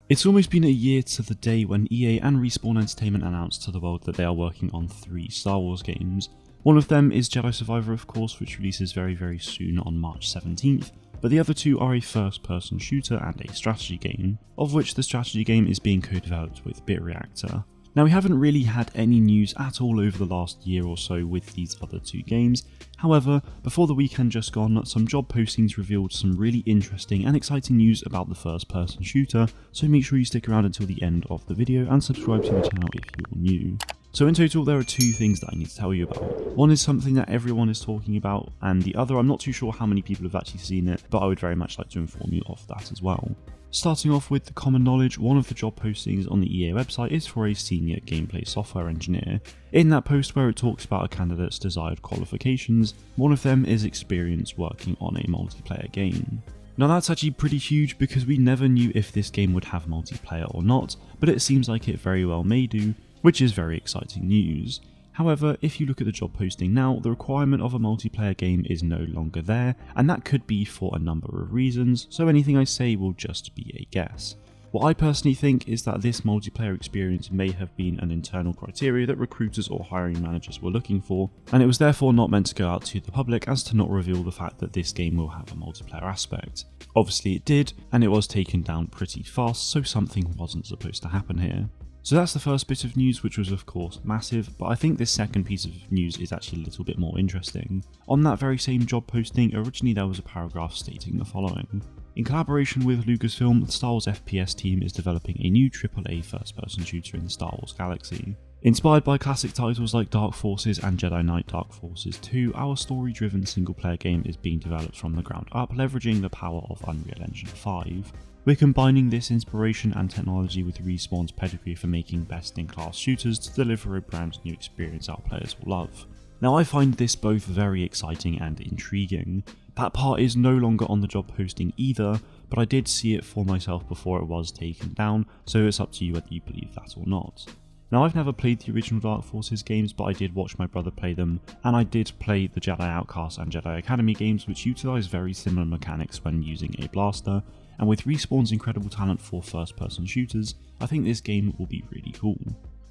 It's almost been a year to the day when EA and Respawn Entertainment announced to the world that they are working on 3 Star Wars games. One of them is Jedi Survivor, of course, which releases very soon on March 17th, but the other 2 are a first-person shooter and a strategy game, of which the strategy game is being co-developed with BitReactor. Now, we haven't really had any news at all over the last year or so with these other 2 games. However, before the weekend just gone, some job postings revealed some really interesting and exciting news about the first-person shooter, so make sure you stick around until the end of the video and subscribe to the channel if you're new. So in total, there are 2 things that I need to tell you about. One is something that everyone is talking about, and the other, I'm not too sure how many people have actually seen it, but I would very much like to inform you of that as well. Starting off with the common knowledge, one of the job postings on the EA website is for a senior gameplay software engineer. In that post where it talks about a candidate's desired qualifications, one of them is experience working on a multiplayer game. Now that's actually pretty huge because we never knew if this game would have multiplayer or not, but it seems like it very well may do, which is very exciting news. However, if you look at the job posting now, the requirement of a multiplayer game is no longer there, and that could be for a number of reasons, so anything I say will just be a guess. What I personally think is that this multiplayer experience may have been an internal criteria that recruiters or hiring managers were looking for, and it was therefore not meant to go out to the public as to not reveal the fact that this game will have a multiplayer aspect. Obviously it did, and it was taken down pretty fast, so something wasn't supposed to happen here. So that's the first bit of news, which was of course massive, but I think this second piece of news is actually a little bit more interesting. On that very same job posting, originally there was a paragraph stating the following. In collaboration with Lucasfilm, the Star Wars FPS team is developing a new AAA first-person shooter in the Star Wars galaxy. Inspired by classic titles like Dark Forces and Jedi Knight Dark Forces 2, our story-driven single-player game is being developed from the ground up, leveraging the power of Unreal Engine 5. We're combining this inspiration and technology with Respawn's pedigree for making best-in-class shooters to deliver a brand new experience our players will love. Now I find this both very exciting and intriguing. That part is no longer on the job posting either, but I did see it for myself before it was taken down, so it's up to you whether you believe that or not. Now I've never played the original Dark Forces games, but I did watch my brother play them, and I did play the Jedi Outcast and Jedi Academy games, which utilise very similar mechanics when using a blaster, and with Respawn's incredible talent for first-person shooters, I think this game will be really cool.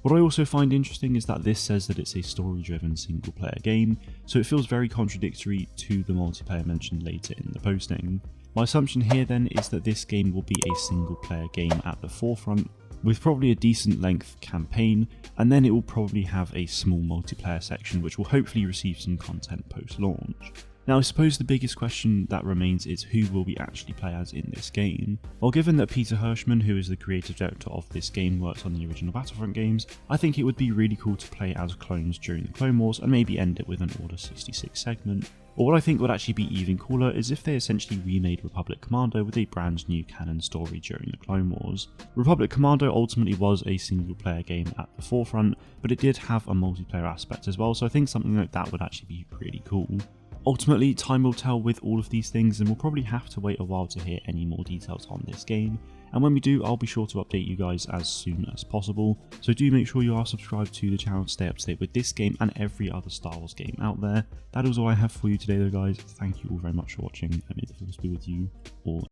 What I also find interesting is that this says that it's a story-driven single-player game, so it feels very contradictory to the multiplayer mentioned later in the posting. My assumption here then is that this game will be a single-player game at the forefront, with probably a decent length campaign, and then it will probably have a small multiplayer section which will hopefully receive some content post-launch. Now I suppose the biggest question that remains is who will we actually play as in this game? Well, given that Peter Hirschman, who is the creative director of this game, worked on the original Battlefront games, I think it would be really cool to play as clones during the Clone Wars and maybe end it with an Order 66 segment. Or what I think would actually be even cooler is if they essentially remade Republic Commando with a brand new canon story during the Clone Wars. Republic Commando ultimately was a single player game at the forefront, but it did have a multiplayer aspect as well, so I think something like that would actually be pretty cool. Ultimately, time will tell with all of these things, and we'll probably have to wait a while to hear any more details on this game, and when we do, I'll be sure to update you guys as soon as possible, so do make sure you are subscribed to the channel to stay up to date with this game and every other Star Wars game out there. That is all I have for you today though guys, thank you all very much for watching, and may the force be with you all.